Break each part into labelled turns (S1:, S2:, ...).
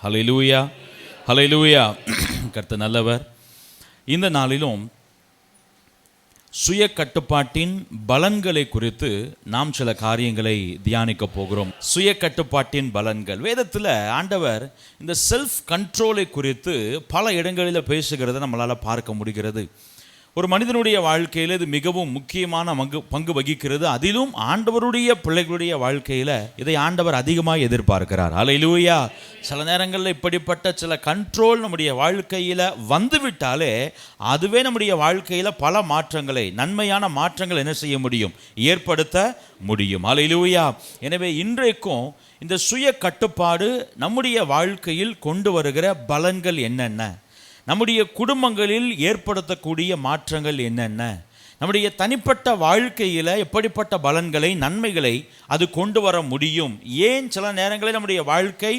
S1: ஹல்லேலூயா, ஹல்லேலூயா. கர்த்தர் நல்லவர். இந்த நாளிலும் சுய கட்டுப்பாட்டின் பலன்களை குறித்து நாம் சில காரியங்களை தியானிக்க போகிறோம். சுய கட்டுப்பாட்டின் பலன்கள் வேதத்தில் ஆண்டவர் இந்த செல்ஃப் கண்ட்ரோலை குறித்து பல இடங்களில் பேசுகிறத நம்மளால் பார்க்க முடிகிறது. ஒரு மனிதனுடைய வாழ்க்கையில் இது மிகவும் முக்கியமான பங்கு வகிக்கிறது. அதிலும் ஆண்டவருடைய பிள்ளைகளுடைய வாழ்க்கையில் இதை ஆண்டவர் அதிகமாக எதிர்பார்க்கிறார். ஹல்லேலூயா. சில நேரங்களில் இப்படிப்பட்ட சில கண்ட்ரோல் நம்முடைய வாழ்க்கையில் வந்துவிட்டாலே அதுவே நம்முடைய வாழ்க்கையில் பல மாற்றங்களை, நன்மையான மாற்றங்கள் என்ன செய்ய முடியும், ஏற்படுத்த முடியும். ஹல்லேலூயா. எனவே இன்றைக்கும் இந்த சுய கட்டுப்பாடு நம்முடைய வாழ்க்கையில் கொண்டு வருகிற பலன்கள் என்னென்ன, நம்முடைய குடும்பங்களில் ஏற்படுத்தக்கூடிய மாற்றங்கள் என்னென்ன, நம்முடைய தனிப்பட்ட வாழ்க்கையில் எப்படிப்பட்ட பலன்களை, நன்மைகளை அது கொண்டு வர முடியும், ஏன் சில நேரங்களில் நம்முடைய வாழ்க்கை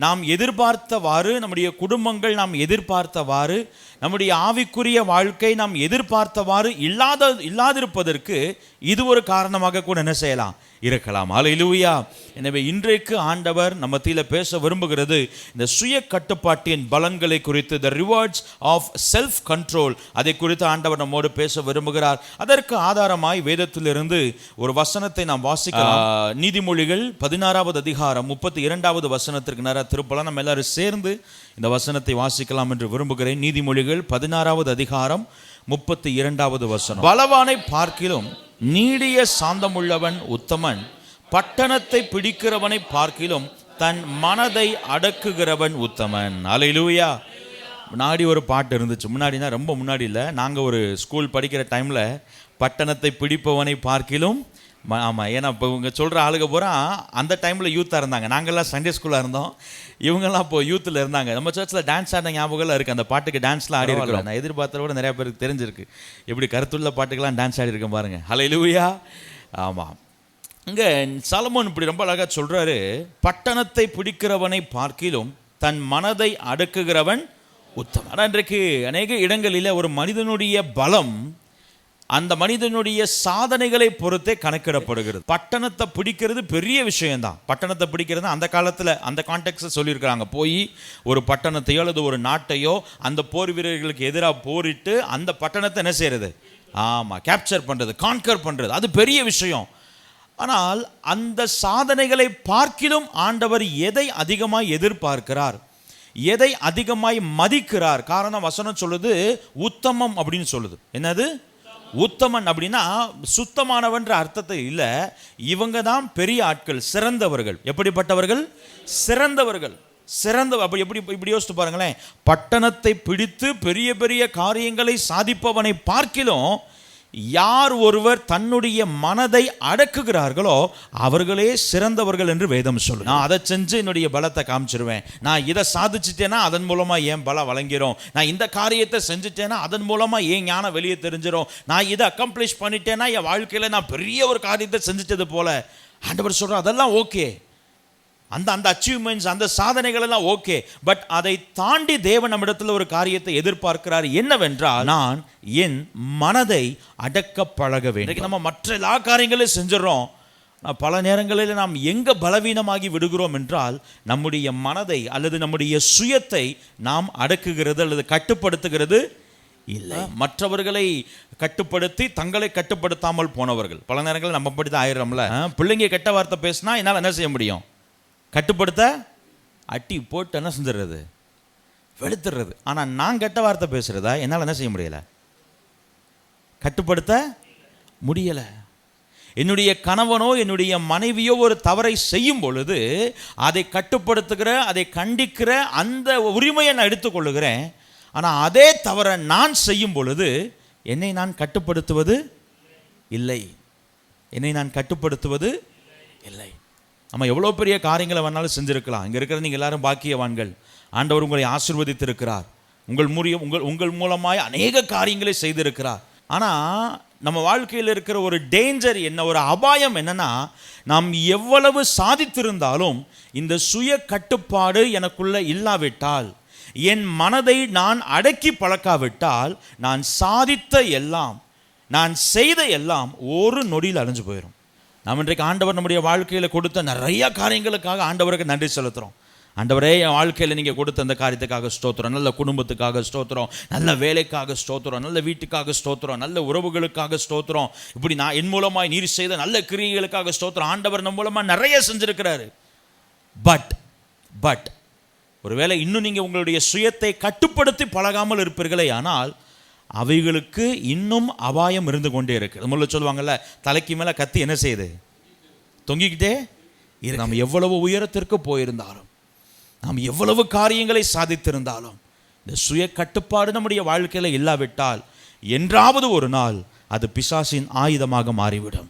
S1: நாம் எதிர்பார்த்தவாறு, நம்முடைய குடும்பங்கள் நாம் எதிர்பார்த்தவாறு, நம்முடைய ஆவிக்குரிய வாழ்க்கை நாம் எதிர்பார்த்தவாறு இல்லாதிருப்பதற்கு இது ஒரு காரணமாக கூட என்ன செய்யலாம், இருக்கலாம். ஹல்லேலூயா. எனவே இன்றைக்கு ஆண்டவர் நம்ம மத்தியில் பேச விரும்புகிறது இந்த சுய கட்டுப்பாட்டின் பலன்களை குறித்து, the rewards of self control, அதை குறித்து ஆண்டவர் நம்மோடு பேச விரும்புகிறார். அதற்கு ஆதாரமாய் வேதத்திலிருந்து ஒரு வசனத்தை நாம் வாசிக்கலாம். நீதிமொழிகள் 16வது அதிகாரம் 32வது வசனத்திற்கு நேரம் திருப்பலாம். நம்ம எல்லாரும் சேர்ந்து இந்த வசனத்தை வாசிக்கலாம் என்று விரும்புகிறேன். நீதிமொழிகள் 16வது அதிகாரம் 32வது வசனம். பலவானை பார்க்கிலும் நீடிய சாந்தமுள்ளவன் உத்தமன், பட்டணத்தை பிடிக்கிறவனை பார்க்கிலும் தன் மனதை அடக்குகிறவன் உத்தமன். ஹல்லேலூயா. முன்னாடி ஒரு பாட்டு இருந்துச்சு, முன்னாடினா ரொம்ப முன்னாடி இல்லை, நாங்கள் ஒரு ஸ்கூல் படிக்கிற டைமில் பட்டணத்தை பிடிப்பவனை பார்க்கிலும், ஆமாம், ஏன்னா இப்போ இவங்க சொல்கிற ஆளுக பூரா அந்த டைமில் யூத்தாக இருந்தாங்க. நாங்கள்லாம் சண்டே ஸ்கூலாக இருந்தோம், இவங்கெல்லாம் இப்போ யூத்தில் இருந்தாங்க. நம்ம சர்ச்சில் டான்ஸ் ஆடின ஞாபகம்லாம் இருக்குது. அந்த பாட்டுக்கு டான்ஸ்லாம் ஆடி இருக்கிறோம். நான் எதிர்பார்த்தத விட நிறையா பேருக்கு தெரிஞ்சிருக்கு. எப்படி கருத்துள்ள பாட்டுக்கெல்லாம் டான்ஸ் ஆடி இருக்கேன் பாருங்கள். ஹல்லேலூயா. ஆமாம், இங்கே சாலமோன் இப்படி ரொம்ப அழகாக சொல்கிறாரு, பட்டணத்தை பிடிக்கிறவனை பார்க்கிலும் தன் மனதை அடக்குகிறவன் உத்தமன். ஆனால் இன்றைக்கு அநேக இடங்களில் ஒரு மனிதனுடைய பலம் அந்த மனிதனுடைய சாதனைகளை பொறுத்தே கணக்கிடப்படுகிறது. பட்டணத்தை பிடிக்கிறது பெரிய விஷயம்தான். பட்டணத்தை பிடிக்கிறது அந்த காலத்தில் அந்த கான்டெக்ஸ்ட் சொல்லியிருக்கிறாங்க. போய் ஒரு பட்டணத்தையோ அல்லது ஒரு நாட்டையோ அந்த போர் வீரர்களுக்கு எதிராக போரிட்டு அந்த பட்டணத்தை என்ன செய்யறது, ஆமாம், கேப்சர் பண்ணுறது, கான்கர் பண்ணுறது, அது பெரிய விஷயம். ஆனால் அந்த சாதனைகளை பார்க்கிலும் ஆண்டவர் எதை அதிகமாக எதிர்பார்க்கிறார், எதை அதிகமாய் மதிக்கிறார்? காரணம் வசனம் சொல்லுது உத்தமம் அப்படின்னு சொல்லுது. என்னது உத்தமன் அப்படின்னா சுத்தமானவன்ற அர்த்தத்தை இல்லை, இவங்க தான் பெரிய ஆட்கள், சிறந்தவர்கள். எப்படிப்பட்டவர்கள்? சிறந்தவர்கள். அப்படி இப்படி யோசித்து பாருங்களேன். பட்டணத்தை பிடித்து பெரிய பெரிய காரியங்களை சாதிப்பவனை பார்க்கிலும் யார் ஒருவர் தன்னுடைய மனதை அடக்குகிறார்களோ அவர்களே சிறந்தவர்கள் என்று வேதம் சொல்லு. நான் அதை செஞ்சு என்னுடைய பலத்தை காமிச்சிருவேன், நான் இதை சாதிச்சிட்டேன்னா அதன் மூலமாக ஏன் பலம் வழங்கிரும், நான் இந்த காரியத்தை செஞ்சுட்டேன்னா அதன் மூலமாக ஏன் ஞானம் வெளியே தெரிஞ்சிடும், நான் இதை அக்கம்ப்ளிஷ் பண்ணிட்டேன்னா என் வாழ்க்கையில் நான் பெரிய ஒரு காரியத்தை செஞ்சுட்டது போல. ஆண்டவர் சொல்கிறார் அதெல்லாம் ஓகே, அந்த அச்சீவ்மெண்ட்ஸ், அந்த சாதனைகள் எல்லாம் ஓகே. பட் அதை தாண்டி தேவன் நம்மிடத்தில் ஒரு காரியத்தை எதிர்பார்க்கிறார். என்னவென்றால், நான் என் மனதை அடக்க பழக வேண்டும். நம்ம மற்ற எல்லா காரியங்களையும் செஞ்சிடறோம். பல நேரங்களில் நாம் எங்கே பலவீனமாகி விடுகிறோம் என்றால், நம்முடைய மனதை அல்லது நம்முடைய சுயத்தை நாம் அடக்குகிறது அல்லது கட்டுப்படுத்துகிறது இல்லை. மற்றவர்களை கட்டுப்படுத்தி தங்களை கட்டுப்படுத்தாமல் போனவர்கள் பல நேரங்களில் நம்ம அப்படி தான் ஆயிடுறோம்ல. பிள்ளைங்க கெட்ட வார்த்தை பேசினா என்னால் என்ன செய்ய முடியும், கட்டுப்படுத்த அட்டி போட்டு என்ன செஞ்சிடுறது, வெளுத்துடுறது. ஆனால் நான் கெட்ட வார்த்தை பேசுகிறதா என்னால் என்ன செய்ய முடியலை, கட்டுப்படுத்த முடியலை. என்னுடைய கணவனோ என்னுடைய மனைவியோ ஒரு தவறை செய்யும் பொழுது அதை கட்டுப்படுத்துகிற, அதை கண்டிக்கிற அந்த உரிமையை நான் எடுத்துக்கொள்ளுகிறேன். ஆனால் அதே தவறை நான் செய்யும் பொழுது என்னை நான் கட்டுப்படுத்துவது இல்லை, என்னை நான் கட்டுப்படுத்துவது இல்லை. நம்ம எவ்வளோ பெரிய காரியங்களை வேணாலும் செஞ்சுருக்கலாம். இங்கே இருக்கிற நீங்கள் எல்லாரும் பாக்கியவான்கள். ஆண்டவர் உங்களை ஆசீர்வதித்திருக்கிறார். உங்கள் மூலமாய் அநேக காரியங்களை செய்திருக்கிறார். ஆனால் நம்ம வாழ்க்கையில் இருக்கிற ஒரு டேஞ்சர் என்ன, ஒரு அபாயம் என்னன்னா, நாம் எவ்வளவு சாதித்திருந்தாலும் இந்த சுய கட்டுப்பாடு எனக்குள்ள இல்லாவிட்டால், என் மனதை நான் அடக்கி பழக்காவிட்டால், நான் சாதித்த எல்லாம், நான் செய்த எல்லாம் ஒரு நொடியில் அழிஞ்சு போயிடும். நாம் இன்றைக்கு ஆண்டவர் நம்முடைய வாழ்க்கையில் கொடுத்த நிறைய காரியங்களுக்காக ஆண்டவருக்கு நன்றி செலுத்துகிறோம். ஆண்டவரே, என் வாழ்க்கையில் நீங்கள் கொடுத்த அந்த காரியத்துக்காக ஸ்தோத்திரம், நல்ல குடும்பத்துக்காக ஸ்தோத்திரம், நல்ல வேலைக்காக ஸ்தோத்திரம், நல்ல வீட்டுக்காக ஸ்தோத்திரம், நல்ல உறவுகளுக்காக ஸ்தோத்திரம், இப்படி நான் என் மூலமாய் நீர் செய்த நல்ல கிரியைகளுக்காக ஸ்தோத்திரம். ஆண்டவர் நம்ம மூலமாக நிறைய செஞ்சிருக்கிறாரு. பட் ஒருவேளை இன்னும் நீங்கள் உங்களுடைய சுயத்தை கட்டுப்படுத்தி பழகாமல் இருப்பீர்களே, ஆனால் அவைகளுக்கு இன்னும் அபாயம் இருந்து கொண்டே இருக்கு. முதல்ல சொல்லுவாங்கல்ல, தலைக்கு மேலே கத்தி என்ன செய்யுது, தொங்கிக்கிட்டே. நாம் எவ்வளவு உயரத்திற்கு போயிருந்தாலும், நாம் எவ்வளவு காரியங்களை சாதித்திருந்தாலும், இந்த சுய கட்டுப்பாடு நம்முடைய வாழ்க்கையில் இல்லாவிட்டால் என்றாவது ஒரு நாள் அது பிசாசின் ஆயுதமாக மாறிவிடும்.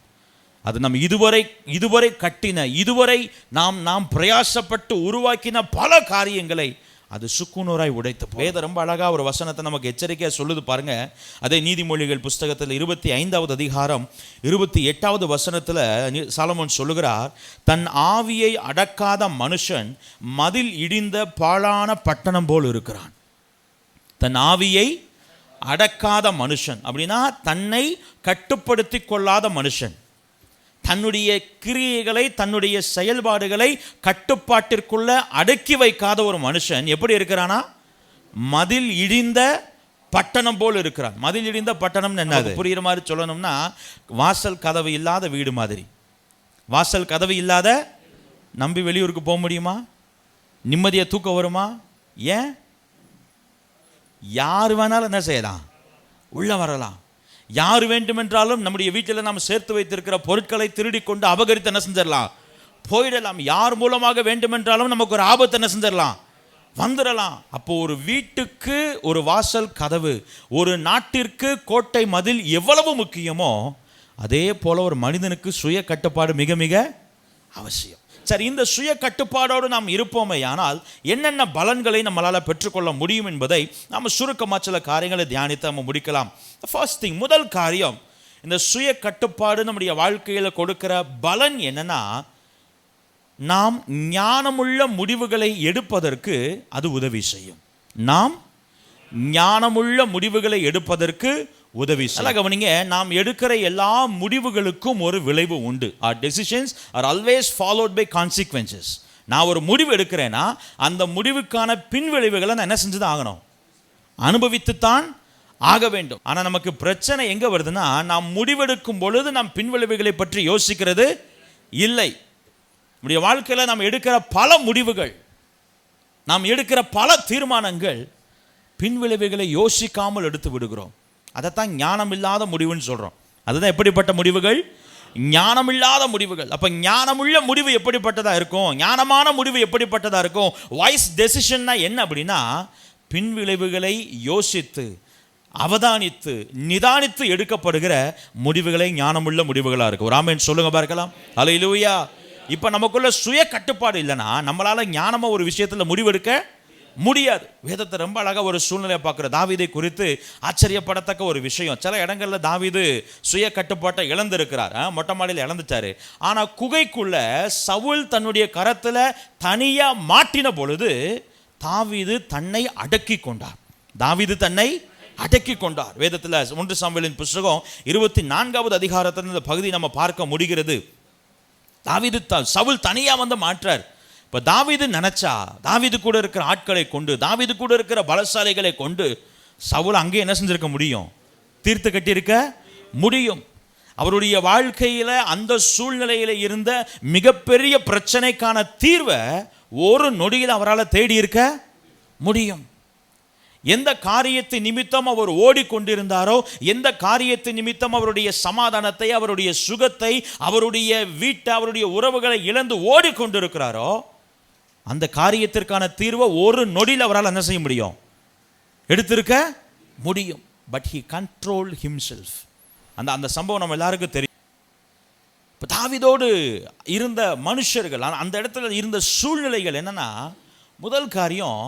S1: அது நம் இதுவரை கட்டின, இதுவரை நாம் பிரயாசப்பட்டு உருவாக்கின பல காரியங்களை அது சுக்குநூறாய் உடைத்து. வேதம் ரொம்ப அழகா ஒரு வசனத்தை நமக்கு எச்சரிக்கையாக சொல்லுது பாருங்க. அதே நீதிமொழிகள் புஸ்தகத்தில் 25வது அதிகாரம் 28வது வசனத்தில் சாலமோன் சொல்லுகிறார், தன் ஆவியை அடக்காத மனுஷன் மதில் இடிந்த பாழான பட்டணம் போல் இருக்கிறான். தன் ஆவியை அடக்காத மனுஷன் அப்படின்னா தன்னை கட்டுப்படுத்தி கொள்ளாத மனுஷன், தன்னுடைய கிரியைகளை, தன்னுடைய செயல்பாடுகளை கட்டுப்பாட்டிற்குள்ள அடக்கி வைக்காத ஒரு மனுஷன் எப்படி இருக்கிறானா, மதில் இடிந்த பட்டணம் போல் இருக்கிறான். மதில் இடிந்த பட்டணம் என்னது புரியுற மாதிரி சொல்லணும்னா, வாசல் கதவு இல்லாத வீடு மாதிரி. வாசல் கதவு இல்லாத நம்பி வெளியூருக்கு போக முடியுமா? நிம்மதியை தூக்கம் வருமா? ஏன்? யார் வேணாலும் என்ன செய்யலாம், உள்ள வரலாம். யார் வேண்டுமென்றாலும் நம்முடைய வீட்டில் நாம் சேர்த்து வைத்திருக்கிற பொருட்களை திருடி கொண்டு அபகரித்து என்ன செஞ்சிடலாம், போயிடலாம். யார் மூலமாக வேண்டுமென்றாலும் நமக்கு ஒரு ஆபத்து என்ன செஞ்சிடலாம், வந்துடலாம். அப்போ ஒரு வீட்டுக்கு ஒரு வாசல் கதவு, ஒரு நாட்டிற்கு கோட்டை மதில் எவ்வளவு முக்கியமோ அதே போல ஒரு மனிதனுக்கு சுய கட்டுப்பாடு மிக மிக அவசியம். சரி, இந்த சுய கட்டுப்பாடோடு நாம் இருப்போமே, ஆனால் என்னென்ன பலன்களை நம்மளால் பெற்றுக்கொள்ள முடியும் என்பதை நாம் சுருக்கமாக சில காரியங்களை தியானித்து நம்ம முடிக்கலாம். ஃபர்ஸ்ட் திங், முதல் காரியம், இந்த சுய கட்டுப்பாடு நம்முடைய வாழ்க்கையில் கொடுக்கிற பலன் என்னன்னா, நாம் ஞானமுள்ள முடிவுகளை எடுப்பதற்கு அது உதவி செய்யும். நாம் ஞானமுள்ள முடிவுகளை எடுப்பதற்கு உதவி செய்யும். கவனிங்க, நாம் எடுக்கிற எல்லா முடிவுகளுக்கும் ஒரு விளைவு உண்டு. our decisions are always followed by consequences. நான் ஒரு முடிவு எடுக்கிறேன்னா அந்த முடிவுக்கான பின்விளைவுகளை நான் என்ன செஞ்சுதான் ஆகணும், அனுபவித்துத்தான் ஆக வேண்டும். ஆனால் நமக்கு பிரச்சனை எங்கே வருதுன்னா, நாம் முடிவெடுக்கும் பொழுது நாம் பின்விளைவுகளை பற்றி யோசிக்கிறது இல்லை. நம்முடைய வாழ்க்கையில் நாம் எடுக்கிற பல முடிவுகள், நாம் எடுக்கிற பல தீர்மானங்கள் பின்விளைவுகளை யோசிக்காமல் எடுத்து விடுகிறோம். அதைத்தான் ஞானமில்லாத முடிவுன்னு சொல்கிறோம். அதுதான் எப்படிப்பட்ட முடிவுகள், ஞானமில்லாத முடிவுகள். அப்போ ஞானமுள்ள முடிவு எப்படிப்பட்டதாக இருக்கும், ஞானமான முடிவு எப்படிப்பட்டதாக இருக்கும்? வாய்ஸ் டெசிஷன்னா என்ன அப்படின்னா, பின்விளைவுகளை யோசித்து அவதானித்து நிதானித்து எடுக்கப்படுகிற முடிவுகளை ஞானமுள்ள முடிவுகளாக இருக்கும். ஒரு ஆமென் சொல்லுங்க பார்க்கலாம். அல்லேலூயா. இப்போ நமக்குள்ள சுய கட்டுப்பாடு இல்லைன்னா நம்மளால் ஞானமாக ஒரு விஷயத்தில் முடிவெடுக்க முடியாது. வேதத்தை ரொம்ப அழகாக ஒரு சூழ்நிலையை பார்க்குற தாவீதை குறித்து ஆச்சரியப்படத்தக்க ஒரு விஷயம். சில இடங்களில் தாவீது சுய கட்டுப்பாட்டை இழந்திருக்கிறார். மொட்டை மாடியில் இழந்துட்டாரு. ஆனால் குகைக்குள்ள சவுல் தன்னுடைய கரத்தில் தனியாக மாட்டின பொழுது தாவீது தன்னை அடக்கி கொண்டார். தாவீது தன்னை அடக்கி கொண்டார். வேதத்தில் 1 சாமுவேலின் புஸ்தகம் 24வது அதிகாரத்தில் இந்த பகுதி நம்ம பார்க்க முடிகிறது. தாவீது சவுல் தனியாக வந்து மாற்றார். இப்போ தாவீது நினைச்சா தாவீது கூட இருக்கிற ஆட்களை கொண்டு, தாவீது கூட இருக்கிற பலசாலிகளை கொண்டு சவுல் அங்கே என்ன செஞ்சிருக்க முடியும், தீர்த்து கட்டியிருக்க முடியும். அவருடைய வாழ்க்கையில் அந்த சூழ்நிலையில் இருந்த மிகப்பெரிய பிரச்சனைக்கான தீர்வை ஒரு நொடியில் அவரால் தேடி இருக்க முடியும். எந்த காரியத்தை நிமித்தம் அவர் ஓடிக்கொண்டிருந்தாரோ, எந்த காரியத்தை நிமித்தம் அவருடைய சமாதானத்தை, அவருடைய சுகத்தை, அவருடைய வீட்டை, அவருடைய உறவுகளை இழந்து ஓடிக்கொண்டிருக்கிறாரோ, அந்த காரியத்திற்கான தீர்வை ஒரு நொடியில் அவரால் என்ன செய்ய முடியும், எடுத்திருக்க முடியும். But he control himself. அந்த சம்பவம் நம்ம எல்லாருக்கும் தெரியும். இப்போ தாவீதோடு இருந்த மனுஷர்கள், அந்த இடத்துல இருந்த சூழ்நிலைகள் என்னன்னா, முதல் காரியம்,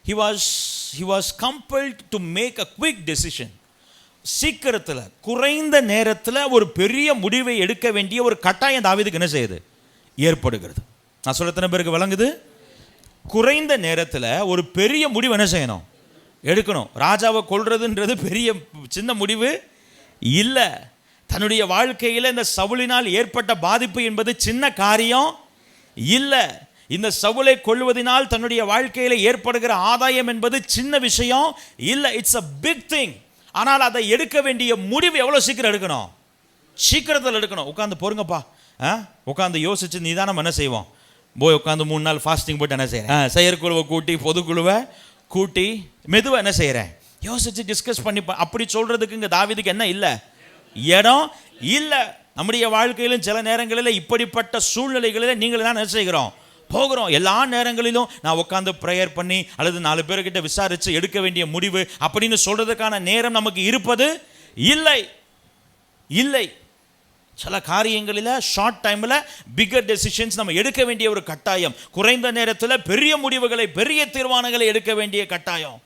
S1: he was compelled to make a quick decision. சீக்கிரத்தில் குறைந்த நேரத்தில் ஒரு பெரிய முடிவை எடுக்க வேண்டிய ஒரு கட்டாயம் தாவீதுக்கு என்ன செய்யுது, ஏற்படுகிறது. நான் சொல்ல எத்தனை பேருக்கு விளங்குது? குறைந்த நேரத்தில் ஒரு பெரிய முடிவு என்ன செய்யணும், எடுக்கணும். ராஜாவை கொல்றதுன்றது பெரிய சின்ன முடிவு இல்லை. தன்னுடைய வாழ்க்கையில் இந்த சவுலினால் ஏற்பட்ட பாதிப்பு என்பது சின்ன காரியம் இல்லை. இந்த சவுலை கொல்வதனால் தன்னுடைய வாழ்க்கையில ஏற்படுகிற ஆதாயம் என்பது சின்ன விஷயம் இல்லை, இட்ஸ் a big thing. ஆனால் அதை எடுக்க வேண்டிய முடிவு எவ்வளோ சீக்கிரம் எடுக்கணும்? சீக்கிரத்தில் எடுக்கணும். உட்காந்து பொறுங்கப்பா, உட்காந்து யோசிச்சு நிதானம் என்ன செய்வோம்? போய் உட்காந்து 3 நாள் ஃபாஸ்டிங் போட்டு என்ன செய்கிறேன்? செயற்குழுவை கூட்டி பொதுக்குழுவை கூட்டி மெதுவாக என்ன செய்கிறேன்? யோசிச்சு டிஸ்கஸ் பண்ணி. அப்படி சொல்றதுக்கு இங்கே தாவீதுக்கு என்ன இல்லை? இடம் இல்லை. நம்முடைய வாழ்க்கையிலும் சில நேரங்களில் இப்படிப்பட்ட சூழ்நிலைகளில் நீங்கள் தான் என்ன செய்கிறோம்? போகிறோம். எல்லா நேரங்களிலும் நான் உட்காந்து ப்ரேயர் பண்ணி அல்லது 4 பேர்கிட்ட விசாரித்து எடுக்க வேண்டிய முடிவு அப்படின்னு சொல்றதுக்கான நேரம் நமக்கு இருப்பது இல்லை. இல்லை. சில காரியங்களில் ஷார்ட் டைமில் பிகர் டெசிஷன்ஸ் நம்ம எடுக்க வேண்டிய ஒரு கட்டாயம், குறைந்த நேரத்தில் பெரிய முடிவுகளை பெரிய தீர்மானங்களை எடுக்க வேண்டிய கட்டாயம்.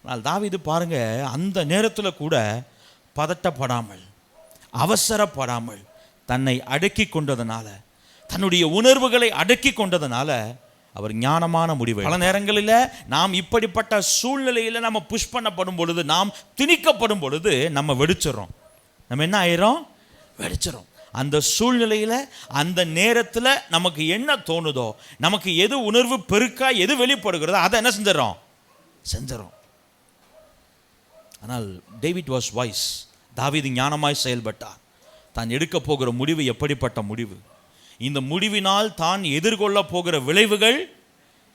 S1: ஆனால் தாவீது பாருங்க, அந்த நேரத்தில் கூட பதட்டப்படாமல் அவசரப்படாமல் தன்னை அடக்கி கொண்டதனால, தன்னுடைய உணர்வுகளை அடக்கி கொண்டதனால அவர் ஞானமான முடிவு. பல நேரங்களில் நாம் இப்படிப்பட்ட சூழ்நிலையில் நம்ம புஷ் பண்ணப்படும் பொழுது, நாம் திணிக்கப்படும் பொழுது நம்ம வெடிச்சிடறோம். நம்ம என்ன ஆயிரும்? வெடிச்சிடும். அந்த சூழ்நிலையில் அந்த நேரத்தில் நமக்கு என்ன தோணுதோ, நமக்கு எது உணர்வு பெருக்கா எது வெளிப்படுகிறதோ அதை என்ன செஞ்சிடும். ஆனால் டேவிட் வாஸ் வைஸ். தாவீது ஞானமாய் செயல்பட்டார். தான் எடுக்க போகிற முடிவு எப்படிப்பட்ட முடிவு, இந்த முடிவினால் தான் எதிர்கொள்ள போகிற விளைவுகள்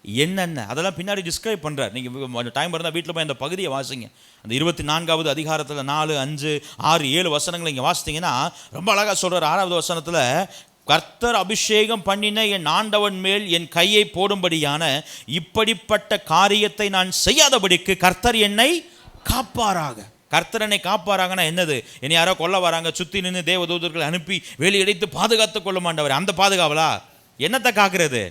S1: என்னென்ன, அதெல்லாம் பின்னாடி டிஸ்கிரைப் பண்ணுறார். நீங்கள் டைம் இருந்தால் வீட்டில் போய் அந்த பகுதியை வாசிங்க. அந்த 24வது அதிகாரத்தில் 4, 5, 6, 7 வசனங்களை இங்கே வாசித்தீங்கன்னா ரொம்ப அழகாக சொல்கிறார். 6வது வசனத்தில், கர்த்தர் அபிஷேகம் பண்ணின என் ஆண்டவன் மேல் என் கையை போடும்படியான இப்படிப்பட்ட காரியத்தை நான் செய்யாதபடிக்கு கர்த்தர் என்னை காப்பாராக. கர்த்தர் என்னை காப்பாராகனா என்னது? என்னை யாரோ கொல்ல வராங்க, சுற்றி நின்று தேவதூதர்களை அனுப்பி வேலையடைத்து பாதுகாத்து கொள்ள மாட்டவர். அந்த பாதுகாவலா? என்னத்தை காக்கிறது?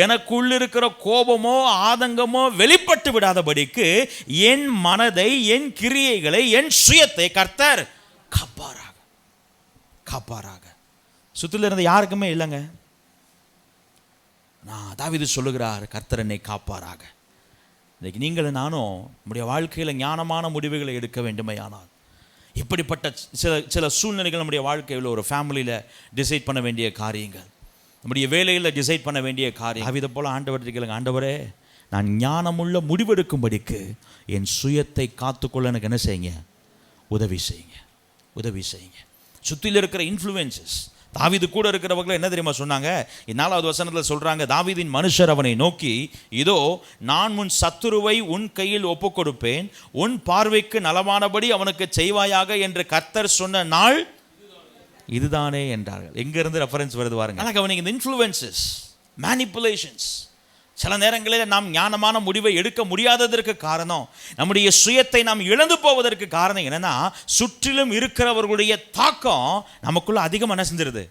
S1: எனக்குள் இருக்கிற கோபமோ ஆதங்கமோ வெளிப்பட்டு விடாதபடிக்கு என் மனதை, என் கிரியைகளை, என் சுயத்தை கர்த்தர் காப்பாராக. காப்பாராக. சுற்றில இருந்த யாருக்குமே இல்லைங்க. நான் தாவீது சொல்லுகிறார், கர்த்தர் என்னை காப்பாராக. இன்னைக்கு நீங்களும் நானும் நம்முடைய வாழ்க்கையில் ஞானமான முடிவுகளை எடுக்க வேண்டுமையானால், இப்படிப்பட்ட சில சூழ்நிலைகள் நம்முடைய வாழ்க்கையில், ஒரு ஃபேமிலியில் டிசைட் பண்ண வேண்டிய காரியங்கள், நம்முடைய வேலையில் டிசைட் பண்ண வேண்டிய காரியம், அவிதை போல் ஆண்டவர்கிட்ட கேளுங்க, ஆண்டவரே நான் ஞானமுள்ள முடிவெடுக்கும்படிக்கு என் சுயத்தை காத்துக்கொள்ள எனக்கு என்ன செய்யுங்க? உதவி செய்யுங்க, உதவி செய்யுங்க. சுற்றியில் இருக்கிற இன்ஃப்ளூயன்சஸ், தாவீது கூட இருக்கிறவங்களை என்ன தெரியுமா சொன்னாங்க? 4வது வசனத்தில் சொல்கிறாங்க, தாவீதின் மனுஷர் அவனை நோக்கி, இதோ நான் உன் சத்துருவை உன் கையில் ஒப்புக் கொடுப்பேன், உன் பார்வைக்கு நலமானபடி அவனுக்கு செய்வாயாக என்று கர்த்தர் சொன்ன நாள் இதுதானே என்றார்கள். எங்கிருந்து ரெஃபரன்ஸ் வருது பாருங்க. ஆனால் கவனிங்க, இந்த இன்ஃப்ளூயன்சஸ், மேனிப்புலேஷன்ஸ், சில நேரங்களில் நாம் ஞானமான முடிவை எடுக்க முடியாததற்கு காரணம், நம்முடைய சுயத்தை நாம் இழந்து போவதற்கு காரணம் என்னன்னா, சுற்றிலும் இருக்கிறவர்களுடைய தாக்கம் நமக்குள்ள அதிகம் என்ன செஞ்சிருது?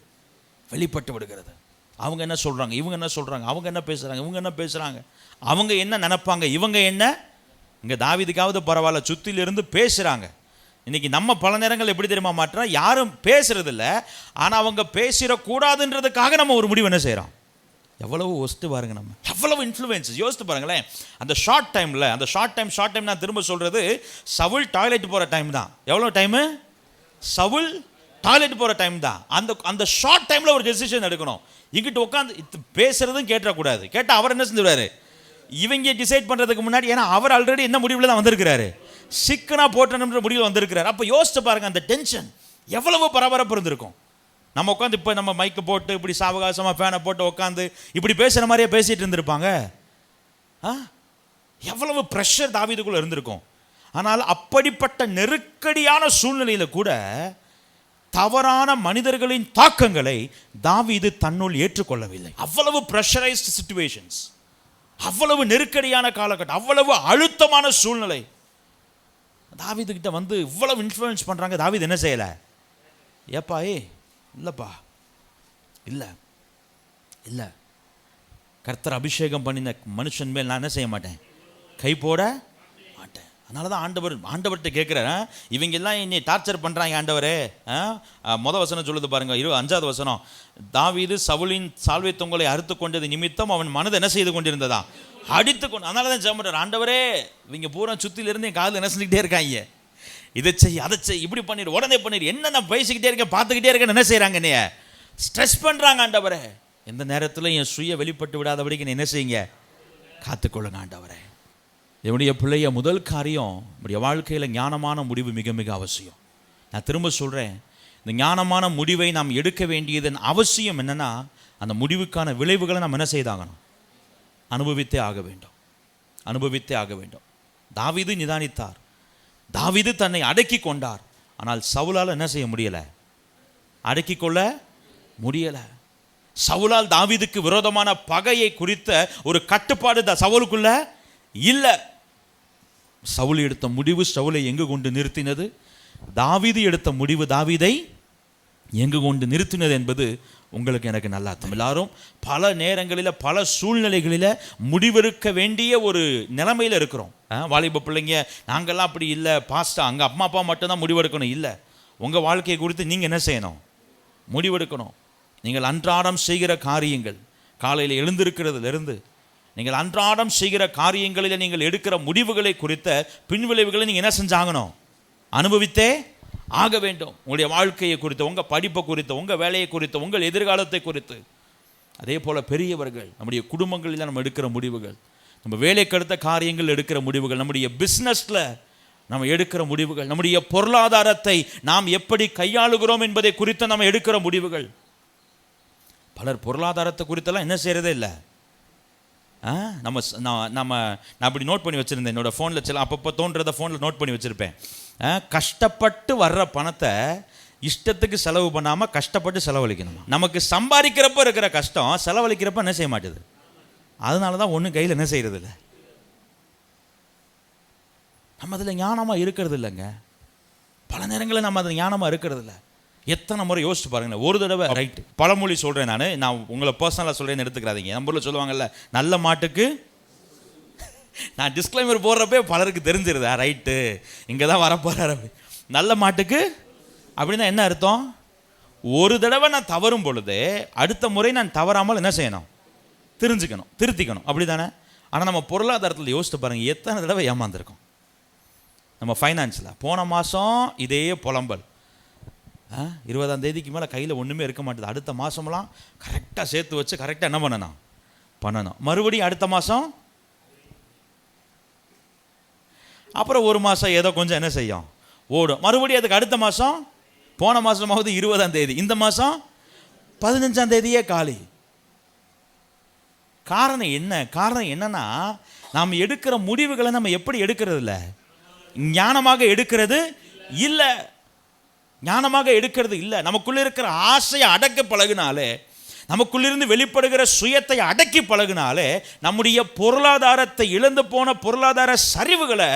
S1: வெளிப்பட்டு விடுகிறது. அவங்க என்ன சொல்றாங்க, இவங்க என்ன சொல்றாங்க, அவங்க என்ன பேசுறாங்க, இவங்க என்ன பேசுறாங்க, அவங்க என்ன நினைப்பாங்க, இவங்க என்ன. இங்க தாவீதுக்காவது பரவாயில்ல, சுற்றிலிருந்து பேசுறாங்க. இன்னைக்கு நம்ம பல நேரங்கள் எப்படி தெரியுமா மாற்றோம்? யாரும் பேசுறது இல்லை, ஆனால் அவங்க பேசிடக்கூடாதுன்றதுக்காக நம்ம ஒரு முடிவு என்ன செய்கிறோம்? எவ்வளவு ஒஸ்ட்டு பாருங்க, நம்ம எவ்வளவு இன்ஃப்ளூயன்ஸஸ் யோசித்து பாருங்களேன். அந்த ஷார்ட் டைம் நான் திரும்ப சொல்கிறது, சவுல் டாய்லெட் போகிற டைம் தான். எவ்வளோ டைமு? சவுல் டாய்லெட் போகிற டைம் தான். அந்த ஷார்ட் டைமில் ஒரு டெசிஷன் எடுக்கணும். இங்கிட்டு உட்காந்து பேசுறதும் கேட்டக்கூடாது. கேட்டால் அவர் என்ன செஞ்சுருவாரு? இவங்க டிசைட் பண்ணுறதுக்கு முன்னாடி, ஏன்னா அவர் ஆல்ரெடி என்ன முடிவில் தான் வந்திருக்கிறாரு? சிக்கனா போட்டணுன்ற முடிவில் வந்திருக்கிறார். அப்போ யோசிச்சு பாருங்க, அந்த டென்ஷன் எவ்வளவு பரபரப்பு இருந்திருக்கும். நம்ம உட்காந்து இப்போ நம்ம மைக்கு போட்டு இப்படி சாவகாசமாக ஃபேனை போட்டு உட்காந்து இப்படி பேசுகிற மாதிரியே பேசிகிட்டு இருந்திருப்பாங்க. எவ்வளவு ப்ரெஷர் தாவீதுக்குள்ளே இருந்திருக்கும். ஆனால் அப்படிப்பட்ட நெருக்கடியான சூழ்நிலையில் கூட தவறான மனிதர்களின் தாக்கங்களை தாவீது தன்னுள் ஏற்றுக்கொள்ளவில்லை. அவ்வளவு ப்ரெஷரைஸ்டு சிச்சுவேஷன்ஸ், அவ்வளவு நெருக்கடியான காலகட்டம், அவ்வளவு அழுத்தமான சூழ்நிலை. தாவீது கிட்ட வந்து இவ்வளவு இன்ஃப்ளூயன்ஸ் பண்ணுறாங்க. தாவீது என்ன செய்யலை? ஏப்பா இல்லைப்பா, இல்லை இல்லை, கர்த்தர் அபிஷேகம் பண்ணின மனுஷன் மேல் நான் என்ன செய்ய மாட்டேன்? கை போட மாட்டேன். அதனால தான் ஆண்டவர்கிட்ட கேட்குறேன், இவங்க எல்லாம் என்னை டார்ச்சர் பண்ணுறாங்க ஆண்டவரே. வசனம் சொல்லுது பாருங்க, 5வது வசனம், தாவீது சவுலின் சால்வை தொங்கலை அறுத்து கொண்டது நிமித்தம் அவன் மனதை என்ன செய்து கொண்டிருந்ததா? அடித்து கொண்டு. அதனால தான் ஜெபம், ஆண்டவரே இவங்க பூரா சுற்றிலிருந்து என் காதில் என்ன செஞ்சுக்கிட்டே இருக்காங்க, இதை செய் அதை செய், இப்படி பண்ணிடு, உடனே பண்ணிடு, என்ன நான் பேசிக்கிட்டே இருக்கேன், பார்த்துக்கிட்டே இருக்கேன், என்ன செய்கிறாங்க? என்னைய ஸ்ட்ரெஸ் பண்ணுறாங்க ஆண்டவரே. எந்த நேரத்தில் என் சுய வெளிப்பட்டு விடாதபடிக்கு என்ன செய்யுங்க, காத்துக்கொள்ளுங்க ஆண்டவரே. என்னுடைய பிள்ளைய முதல் காரியம், நம்முடைய வாழ்க்கையில் ஞானமான முடிவு மிக மிக அவசியம். நான் திரும்ப சொல்கிறேன், இந்த ஞானமான முடிவை நாம் எடுக்க வேண்டியதன் அவசியம் என்னென்னா, அந்த முடிவுக்கான விளைவுகளை நாம் என்ன செய்தாகணும், அனுபவித்தே ஆக வேண்டும், அனுபவித்தே ஆக வேண்டும். தாவீது நிதானித்தார், தாவீது தன்னை அடக்கி கொண்டார். ஆனால் சவுலால் என்ன செய்ய முடியலை, அடக்கி கொள்ள முடியலை. சவுலால் தாவீதுக்கு விரோதமான பகையை குறித்த ஒரு கட்டுப்பாடு சவுலுக்குள்ள இல்லை. சவுல் எடுத்த முடிவு சவுலை எங்கு கொண்டு நிறுத்தினது, தாவீது எடுத்த முடிவு தாவீதை எங்கு கொண்டு நிறுத்தினது என்பது உங்களுக்கு எனக்கு நல்லா தெரியும். எல்லாரும் பல நேரங்களில் பல சூழ்நிலைகளில் முடிவெடுக்க வேண்டிய ஒரு நிலைமையில் இருக்கிறோம். வாலிப பிள்ளைங்க, நாங்கள்லாம் அப்படி இல்லை பாஸ்டா, அங்கே அம்மா அப்பா மட்டும்தான் முடிவெடுக்கணும் இல்லை. உங்கள் வாழ்க்கையை குறித்து நீங்கள் என்ன செய்யணும், முடிவெடுக்கணும். நீங்கள் அன்றாடம் செய்கிற காரியங்கள், காலையில் எழுந்திருக்கிறதுலேருந்து நீங்கள் அன்றாடம் செய்கிற காரியங்களில் நீங்கள் எடுக்கிற முடிவுகளை குறித்த பின்விளைவுகளை நீங்கள் என்ன செஞ்சாகணும், அனுபவித்தே ஆக வேண்டும். உங்களுடைய வாழ்க்கையை குறித்து, உங்கள் படிப்பை குறித்து, உங்கள் வேலையை குறித்து, உங்கள் எதிர்காலத்தை குறித்து. அதே போல் பெரியவர்கள், நம்முடைய குடும்பங்களில் நம்ம எடுக்கிற முடிவுகள், நம்ம வேலைக்கு அடுத்த காரியங்கள் எடுக்கிற முடிவுகள், நம்முடைய பிஸ்னஸில் நம்ம எடுக்கிற முடிவுகள், நம்முடைய பொருளாதாரத்தை நாம் எப்படி கையாளுகிறோம் என்பதை குறித்து நம்ம எடுக்கிற முடிவுகள். பலர் பொருளாதாரத்தை குறித்தெல்லாம் என்ன செய்கிறதே இல்லை. நான் அப்படி நோட் பண்ணி வச்சுருந்தேன் என்னோடய ஃபோனில். சில அப்பப்போ தோன்றதை ஃபோனில் நோட் பண்ணி வச்சுருப்பேன். கஷ்டப்பட்டு வர்ற பணத்தை இஷ்டத்துக்கு செலவு பண்ணாமல் கஷ்டப்பட்டு செலவழிக்கணுமா. நமக்கு சம்பாதிக்கிறப்ப இருக்கிற கஷ்டம் செலவழிக்கிறப்ப என்ன செய்ய மாட்டேது. அதனால தான் ஒன்றும் கையில் என்ன செய்கிறது இல்லை. நம்ம அதில் ஞானமாக இருக்கிறது இல்லைங்க. பல நேரங்களில் நம்ம அதில் ஞானமாக இருக்கிறது இல்லை. எத்தனை முறை யோசிச்சு பாருங்களேன். ஒரு தடவை ரைட்டு பழமொழி சொல்கிறேன், நான் உங்களை பர்சனலாக சொல்கிறேன்னு எடுத்துக்கிறாதீங்க. நம்ம ஊரில் சொல்லுவாங்கல்ல, நல்ல மாட்டுக்கு, நான் டிஸ்க்ளைமர் போடுறப்பே பலருக்கு தெரிஞ்சிருதா, ரைட்டு இங்கே தான் வரப்போகிறார். நல்ல மாட்டுக்கு அப்படின்னா என்ன அர்த்தம்? ஒரு தடவை நான் தவறும் பொழுது அடுத்த முறை நான் தவறாமல் என்ன செய்யணும், தெரிஞ்சுக்கணும், திருத்திக்கணும், அப்படி தானே? ஆனால் நம்ம பொருளாதாரத்தில் யோசித்து பாருங்கள், எத்தனை தடவை ஏமாந்துருக்கோம். நம்ம ஃபைனான்ஸில் போன மாதம் இதே புலம்பல், 20ஆம் தேதிக்கு மேலே கையில் ஒன்றுமே இருக்க மாட்டேது. அடுத்த மாதமெல்லாம் கரெக்டாக சேர்த்து வச்சு கரெக்டாக என்ன பண்ணணும். மறுபடியும் அடுத்த மாதம், அப்புறம் ஒரு மாதம் ஏதோ கொஞ்சம் என்ன செய்யும், ஓடும். மறுபடியும் அதுக்கு அடுத்த மாதம், போன மாதமாவது 20ஆம் தேதி, இந்த மாதம் 15ஆம் தேதியே காலி. காரணம் என்ன? காரணம் என்னன்னா, நாம் எடுக்கிற முடிவுகளை நம்ம எப்படி எடுக்கிறது இல்லை, ஞானமாக எடுக்கிறது இல்லை. ஞானமாக எடுக்கிறது இல்லை. நமக்குள்ள இருக்கிற ஆசையை அடக்க பழகினாலே, நமக்குள்ளிருந்து வெளிப்படுகிற சுயத்தை அடக்கி பழகினாலே, நம்முடைய பொருளாதாரத்தை இழந்து போன பொருளாதார சரிவுகளை,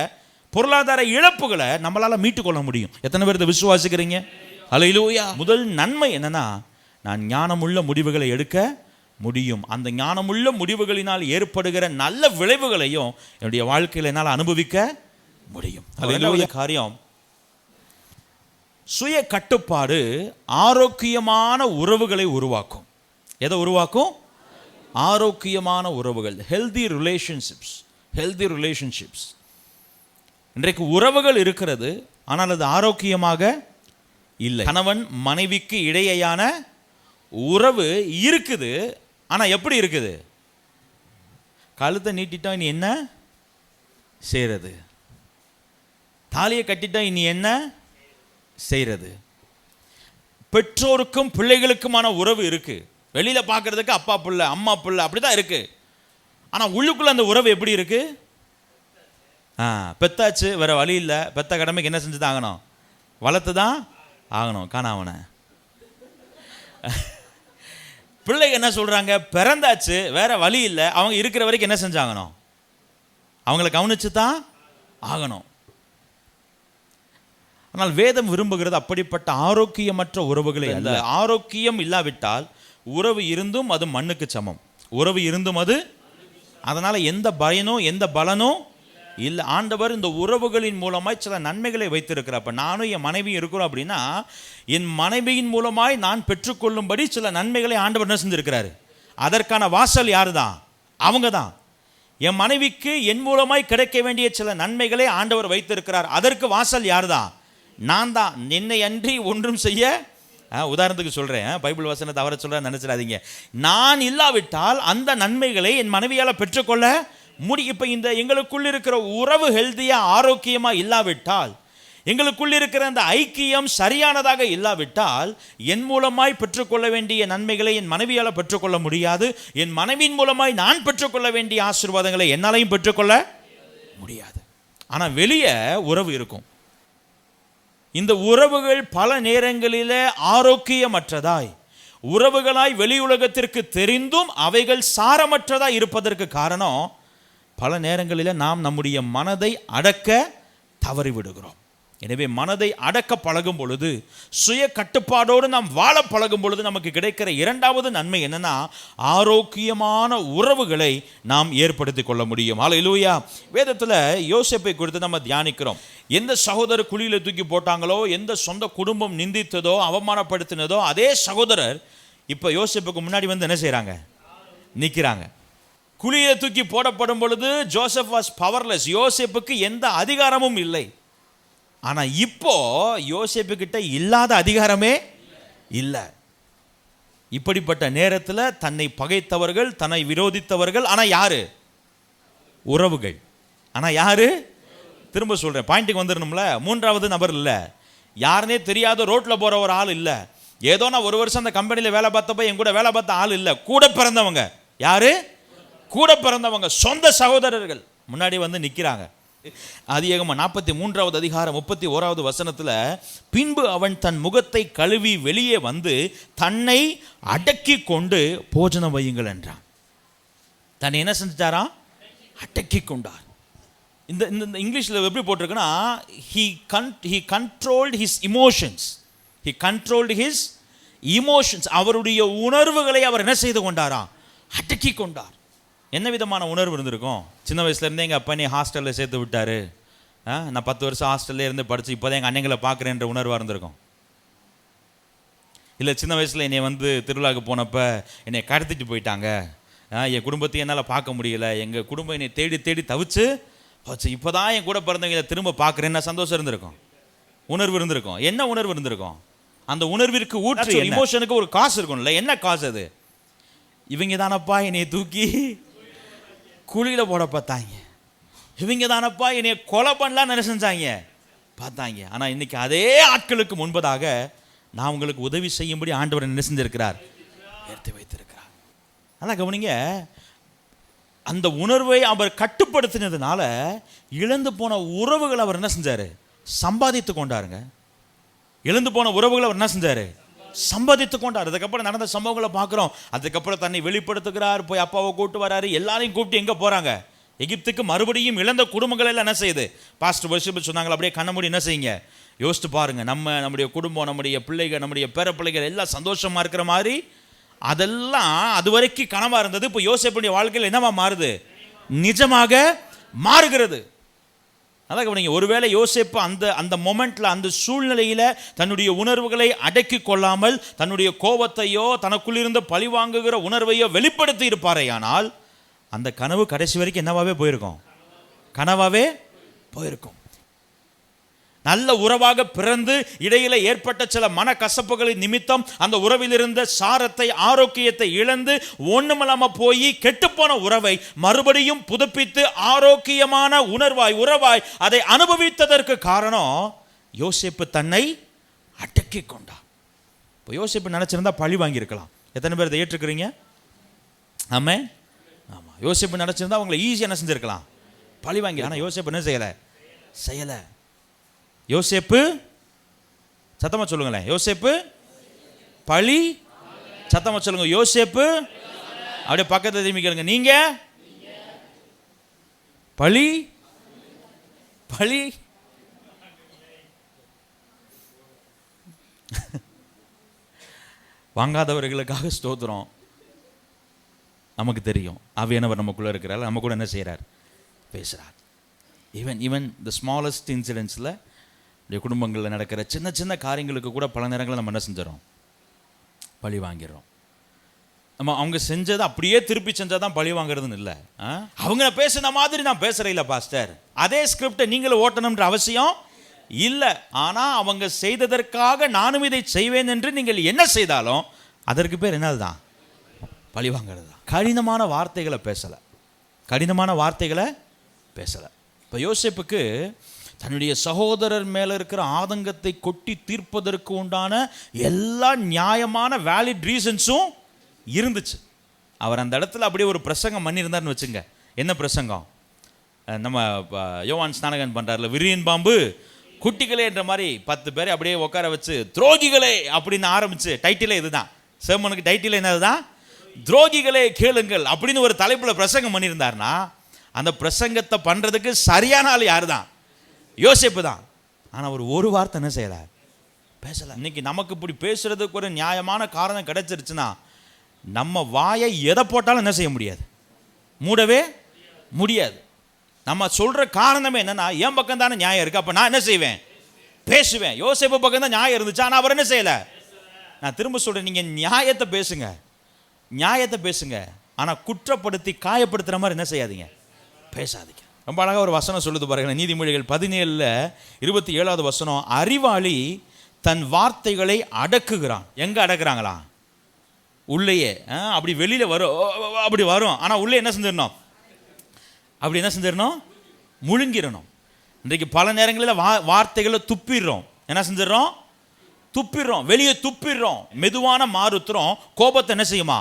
S1: பொருளாதார இழப்புகளை நம்மளால் மீட்டுக்கொள்ள முடியும். எத்தனை பேர் இதை விசுவாசிக்கிறீங்க? அல்லேலூயா. முதல் நன்மை என்னன்னா, நான் ஞானமுள்ள முடிவுகளை எடுக்க முடியும். அந்த ஞானமுள்ள முடிவுகளினால் ஏற்படுகிற நல்ல விளைவுகளையும் என்னுடைய வாழ்க்கையில் என்னால் அனுபவிக்க முடியும். அல்லேலூயா. காரியம், சுய கட்டுப்பாடு ஆரோக்கியமான உறவுகளை உருவாக்கும். எதை உருவாக்கும்? ஆரோக்கியமான உறவுகள், ஹெல்தி ரிலேஷன்ஷிப்ஸ். Healthy relationships. இன்றைக்கு உறவுகள் இருக்கிறது, ஆனால் அது ஆரோக்கியமாக இல்லை. கணவன் மனைவிக்கு இடையேயான உறவு இருக்குது, ஆனால் எப்படி இருக்குது? கழுத்தை நீட்டிட்டா இனி என்ன செய்கிறது, தாலியை கட்டிட்டா இனி என்ன செய்கிறது. பெற்றோருக்கும் பிள்ளைகளுக்குமான உறவு இருக்கு. வெளியில பார்க்கறதுக்கு அப்பா பிள்ளை அம்மா பிள்ளை அப்படிதான் இருக்கு. ஆனா உள்ளுக்குள்ள அந்த உறவு எப்படி இருக்கு? பெத்தாச்சு, வேற வழி இல்லை, பெத்த கடமைக்கு என்ன செஞ்சுதான் ஆகணும், வளர்த்து தான் ஆகணும். காணாமன பிள்ளைங்க என்ன சொல்றாங்க, பிறந்தாச்சு வேற வழி இல்லை, அவங்க இருக்கிற வரைக்கும் என்ன செஞ்சாகணும், அவங்கள கவனிச்சு தான் ஆகணும். ஆனால் வேதம் விரும்புகிறது அப்படிப்பட்ட ஆரோக்கியமற்ற உறவுகளை அல்ல. ஆரோக்கியம் இல்லாவிட்டால் உறவு இருந்தும் அது மண்ணுக்கு சமம். உறவு இருந்தும் அது, அதனால எந்த பயனோ எந்த பலனோ இல்லை. ஆண்டவர் இந்த உறவுகளின் மூலமாய் சில நன்மைகளை வைத்திருக்கிறார். அப்போ நானும் என் மனைவியும் இருக்கிறோம் அப்படின்னா, என் மனைவியின் மூலமாய் நான் பெற்றுக்கொள்ளும்படி சில நன்மைகளை ஆண்டவர் என்ன செஞ்சிருக்கிறாரு. அதற்கான வாசல் யாரு தான்? அவங்க தான். என் மனைவிக்கு என் மூலமாய் கிடைக்க வேண்டிய சில நன்மைகளை ஆண்டவர் வைத்திருக்கிறார். அதற்கு வாசல் யாரு தான்? நான் தான். என்னை அன்றி ஒன்றும் செய்ய உதாரணத்துக்கு சொல்கிறேன், பைபிள் வசனத்தை அவரை சொல்கிறேன் நினச்சிடாதீங்க. நான் இல்லாவிட்டால் அந்த நன்மைகளை என் மனைவியால் பெற்றுக்கொள்ள இப்போ இந்த எங்களுக்குள் இருக்கிற உறவு ஹெல்த்தியாக ஆரோக்கியமாக இல்லாவிட்டால், எங்களுக்குள் இருக்கிற அந்த ஐக்கியம் சரியானதாக இல்லாவிட்டால், என் மூலமாய் பெற்றுக்கொள்ள வேண்டிய நன்மைகளை என் மனைவியால் பெற்றுக்கொள்ள முடியாது. என் மனைவியின் மூலமாய் நான் பெற்றுக்கொள்ள வேண்டிய ஆசீர்வாதங்களை என்னாலையும் பெற்றுக்கொள்ள முடியாது. ஆனால் வெளியே உறவு இருக்கும். இந்த உறவுகள் பல நேரங்களில் ஆரோக்கியமற்றதாய், உறவுகளாய் வெளி உலகத்திற்கு தெரிந்தும் அவைகள் சாரமற்றதாய் இருப்பதற்கு காரணம், பல நேரங்களில் நாம் நம்முடைய மனதை அடக்க தவறிவிடுகிறோம். எனவே மனதை அடக்க பழகும் பொழுது, சுய கட்டுப்பாடோடு நாம் வாழ பழகும் பொழுது நமக்கு கிடைக்கிற இரண்டாவது நன்மை என்னன்னா, ஆரோக்கியமான உறவுகளை நாம் ஏற்படுத்தி கொள்ள முடியும். ஹல்லேலூயா. வேதத்தில் யோசேப்பை குறித்து நம்ம தியானிக்கிறோம். எந்த சகோதரர் குழியில் தூக்கி போட்டாங்களோ, எந்த சொந்த குடும்பம் நிந்தித்ததோ அவமானப்படுத்தினதோ அதே சகோதரர் இப்போ யோசேப்புக்கு முன்னாடி வந்து என்ன செய்கிறாங்க? நிற்கிறாங்க. குழியை தூக்கி போடப்படும் பொழுது ஜோசப் வாஸ் பவர்லெஸ். யோசேப்புக்கு எந்த அதிகாரமும் இல்லை. ஆனால் இப்போ யோசேப்பு கிட்ட இல்லாத அதிகாரமே இல்லை. இப்படிப்பட்ட நேரத்தில் தன்னை பகைத்தவர்கள், தன்னை விரோதித்தவர்கள், ஆனால் யாரு? உறவுகள். ஆனால் யாரு? திரும்ப சொல்கிறேன், பாயிண்ட்டுக்கு வந்துடணும்ல. மூன்றாவது நபர் இல்லை, யாருனே தெரியாத ரோட்டில் போகிற ஒரு ஆள் இல்லை. ஏதோ நான் ஒரு வருஷம் அந்த கம்பெனியில் வேலை பார்த்தப்ப என் கூட வேலை பார்த்த ஆள் இல்லை. கூட பிறந்தவங்க. யாரு? கூட பிறந்தவங்க, சொந்த சகோதரர்கள் முன்னாடி வந்து நிற்கிறாங்க. ஆதியாகமம் 43வது அதிகாரம் 31வது வசனத்தில், பின்பு அவன் தன் முகத்தை கழுவி வெளியே வந்து தன்னை அடக்கி கொண்டு போஜனம் வையுங்கள் என்றான். தன்னை என்ன செஞ்சாராம்? அடக்கி கொண்டார். இந்த இந்த இங்கிலீஷில் எப்படி போட்டிருக்குன்னா, he controlled his emotions. He controlled his emotions. அவருடைய உணர்வுகளை அவர் என்ன செய்து கொண்டாராம்? அடக்கி கொண்டார். என்ன விதமான உணர்வு இருந்திருக்கும்? சின்ன வயசுலேருந்தே எங்கள் அப்பா என்னை ஹாஸ்டலில் சேர்த்து விட்டார். நான் 10 வருஷம் ஹாஸ்டல்லே இருந்து படித்து இப்போ தான் எங்கள் அன்னைங்களை பார்க்குறேன்ற உணர்வாக இருந்திருக்கும். இல்லை சின்ன வயசில் என்னை வந்து திருவிழாவுக்கு போனப்போ என்னை கடத்திட்டு போயிட்டாங்க, என் குடும்பத்தையும் என்னால் பார்க்க முடியலை, எங்கள் குடும்பம் என்னை தேடி தேடி தவிச்சு போச்சு, இப்போ தான் என் கூட பிறந்தவங்க திரும்ப பார்க்குறேன்னா சந்தோஷம் இருந்திருக்கும், உணர்வு இருந்திருக்கும். என்ன உணர்வு இருந்திருக்கும்? அந்த உணர்விற்கு ஊற்று இமோஷனுக்கு ஒரு காசு இருக்கும்ல. என்ன காசு அது? இவங்க தானப்பா என்னை தூக்கி குழியில் போட பார்த்தாங்க, இவங்க தானப்பா என்னை கொலை பண்ணலாம் என்ன செஞ்சாங்க பார்த்தாங்க. ஆனால் இன்னைக்கு அதே ஆட்களுக்கு முன்பதாக நான் உங்களுக்கு உதவி செய்யும்படி ஆண்டவர் என்ன செஞ்சிருக்கிறார்? எடுத்து வைத்திருக்கிறார். அதான் கவனிங்க, அந்த உணர்வை அவர் கட்டுப்படுத்தினதுனால இழந்து போன உறவுகளை அவர் என்ன செஞ்சார்? சம்பாதித்து கொண்டாருங்க. இழந்து போன உறவுகளை அவர் என்ன செஞ்சார்? சம்பாதித்து கொண்டார். அதுக்கப்புறம் நடந்த சம்பவங்களை பார்க்குறோம். அதுக்கப்புறம் தன்னை வெளிப்படுத்துகிறார், போய் அப்பாவை கூப்பிட்டு வராரு, எல்லாரையும் கூப்பிட்டு எங்கே போகிறாங்க? எகிப்துக்கு. மறுபடியும் இழந்த குடும்பங்கள் எல்லாம் என்ன செய்யுது? பாஸ்டர் வருஷம் சொன்னாங்களா, அப்படியே கண்ண மூடி என்ன செய்யுங்க, யோசித்து பாருங்க. நம்முடைய குடும்பம், நம்முடைய பிள்ளைகள், நம்முடைய பேர பிள்ளைகள் எல்லாம் சந்தோஷமா இருக்கிற மாதிரி அதெல்லாம் அது வரைக்கும் கனவா இருந்தது, இப்போ யோசேப்புடைய வாழ்க்கையில் என்னவா மாறுது? நிஜமாக மாறுகிறது. அதான் கவனிங்க, ஒருவேளை யோசேப்பு அந்த மொமெண்ட்ல, அந்த சூழ்நிலையில தன்னுடைய உணர்வுகளை அடக்கி கொள்ளாமல் தன்னுடைய கோபத்தையோ தனக்குள்ளிருந்த பழி வாங்குகிற உணர்வையோ வெளிப்படுத்தி இருப்பாரே, ஆனால் அந்த கனவு கடைசி வரைக்கும் என்னவாவே போயிருக்கும்? கனவாவே போயிருக்கும். நல்ல உறவாக பிறந்து இடையில ஏற்பட்ட சில மன கசப்புகளின் நிமித்தம் அந்த உறவில் இருந்த சாரத்தை, ஆரோக்கியத்தை இழந்து ஒண்ணுமில்லாம போய் கெட்டுப்போன உறவை மறுபடியும் புதுப்பித்து ஆரோக்கியமான உறவாய் அதை அனுபவித்ததற்கு காரணம் யோசேப்பு தன்னை அடக்கி கொண்டார். இப்போ யோசேப்பு நினைச்சிருந்தா பழி வாங்கியிருக்கலாம். எத்தனை பேர் இதை ஏற்றுக்கிறீங்க? ஆமே. ஆமா, யோசேப்பு நினைச்சிருந்தா அவங்களை ஈஸியாக என்ன செஞ்சிருக்கலாம்? பழி வாங்கி. ஆனால் யோசேப்பு என்ன செய்யலை. யோசேப்பு, சத்தமா சொல்லுங்களேன், யோசேப்பு பழி. சத்தமா சொல்லுங்க, யோசேப்பு. அப்படியே பக்கத்தை திரும்பி கேளுங்க, நீங்க பழி. வாங்காதவர்களுக்காக ஸ்தோத்திரம். நமக்கு தெரியும் ஆவியானவர் நமக்குள்ள இருக்கிறார், நம்ம கூட என்ன செய்யறார்? பேசுறார். ஈவன் த ஸ்மாலஸ்ட் இன்சிடென்ட்ஸில் குடும்பங்களில் நடக்கிற சின்ன சின்ன காரியங்களுக்கு கூட பல நேரங்களில் நம்ம என்ன செஞ்சிடறோம்? பழி வாங்கிடுறோம். நம்ம அவங்க செஞ்சதை அப்படியே திருப்பி செஞ்சால் தான் பழி வாங்குறதுன்னு இல்லை. அவங்க பேசுன மாதிரி நான் பேசுகிறேன் இல்லை பாஸ்டர், அதே ஸ்கிரிப்டை நீங்களும் ஓட்டணுன்ற அவசியம் இல்லை. ஆனால் அவங்க செய்ததற்காக நானும் இதை செய்வேன் என்று நீங்கள் என்ன செய்தாலும் அதற்கு பேர் என்னதுதான்? பழி வாங்கிறது தான். கடினமான வார்த்தைகளை பேசலை, கடினமான வார்த்தைகளை பேசலை. இப்போ யோசேப்புக்கு தன்னுடைய சகோதரர் மேலே இருக்கிற ஆதங்கத்தை கொட்டி தீர்ப்பதற்கு உண்டான எல்லா நியாயமான வேலிட் ரீசன்ஸும் இருந்துச்சு. அவர் அந்த இடத்துல அப்படியே ஒரு பிரசங்கம் பண்ணியிருந்தார்னு வச்சுங்க. என்ன பிரசங்கம்? நம்ம யோவான் ஸ்நானகன் பண்ணுறாருல, விரியன் பாம்பு குட்டிகளே என்ற மாதிரி 10 பேரை அப்படியே உட்கார வச்சு துரோகிகளே அப்படின்னு ஆரம்பிச்சு, டைட்டிலே இதுதான், சேமனுக்கு டைட்டில் என்னதுதான்? துரோகிகளே கேளுங்கள் அப்படின்னு ஒரு தலைப்பில் பிரசங்கம் பண்ணியிருந்தார்னா, அந்த பிரசங்கத்தை பண்ணுறதுக்கு சரியான ஆள் யார் தான்? யோசேப்பு தான். ஆனால் அவர் ஒரு வார்த்தை என்ன செய்யலை, பேசலை. இன்னைக்கு நமக்கு இப்படி பேசுறதுக்கு ஒரு நியாயமான காரணம் கிடைச்சிருச்சுன்னா நம்ம வாயை எதை போட்டாலும் என்ன செய்ய முடியாது, மூடவே முடியாது. நம்ம சொல்கிற காரணமே என்னன்னா, என் பக்கம் தானே நியாயம் இருக்குது, அப்போ நான் என்ன செய்வேன், பேசுவேன். யோசேப்பு பக்கம் தான் நியாயம் இருந்துச்சு, ஆனால் அவர் என்ன செய்யலை. நான் திரும்ப சொல்கிறேன், நீங்கள் நியாயத்தை பேசுங்க, நியாயத்தை பேசுங்க, ஆனால் குற்றப்படுத்தி காயப்படுத்துகிற மாதிரி என்ன செய்யாதீங்க, பேசாதீங்க. ரொம்ப அழகாக ஒரு வசனம் சொல்லுது பாருங்கள், நீதிமொழிகள் 17:27 வசனம். அறிவாளி தன் வார்த்தைகளை அடக்குகிறான். எங்கே அடக்குறாங்களா? உள்ளேயே. அப்படி வெளியில் வரும், அப்படி வரும், ஆனால் உள்ளே என்ன செஞ்சிடணும், அப்படி என்ன செஞ்சிடணும், முழுங்கிடணும். இன்றைக்கு பல நேரங்களில் வார்த்தைகளை துப்பிடுறோம். என்ன செஞ்சிடறோம், துப்பிடுறோம், வெளியே துப்பிடுறோம். மெதுவான மாறுத்திரம் கோபத்தை என்ன செய்யுமா,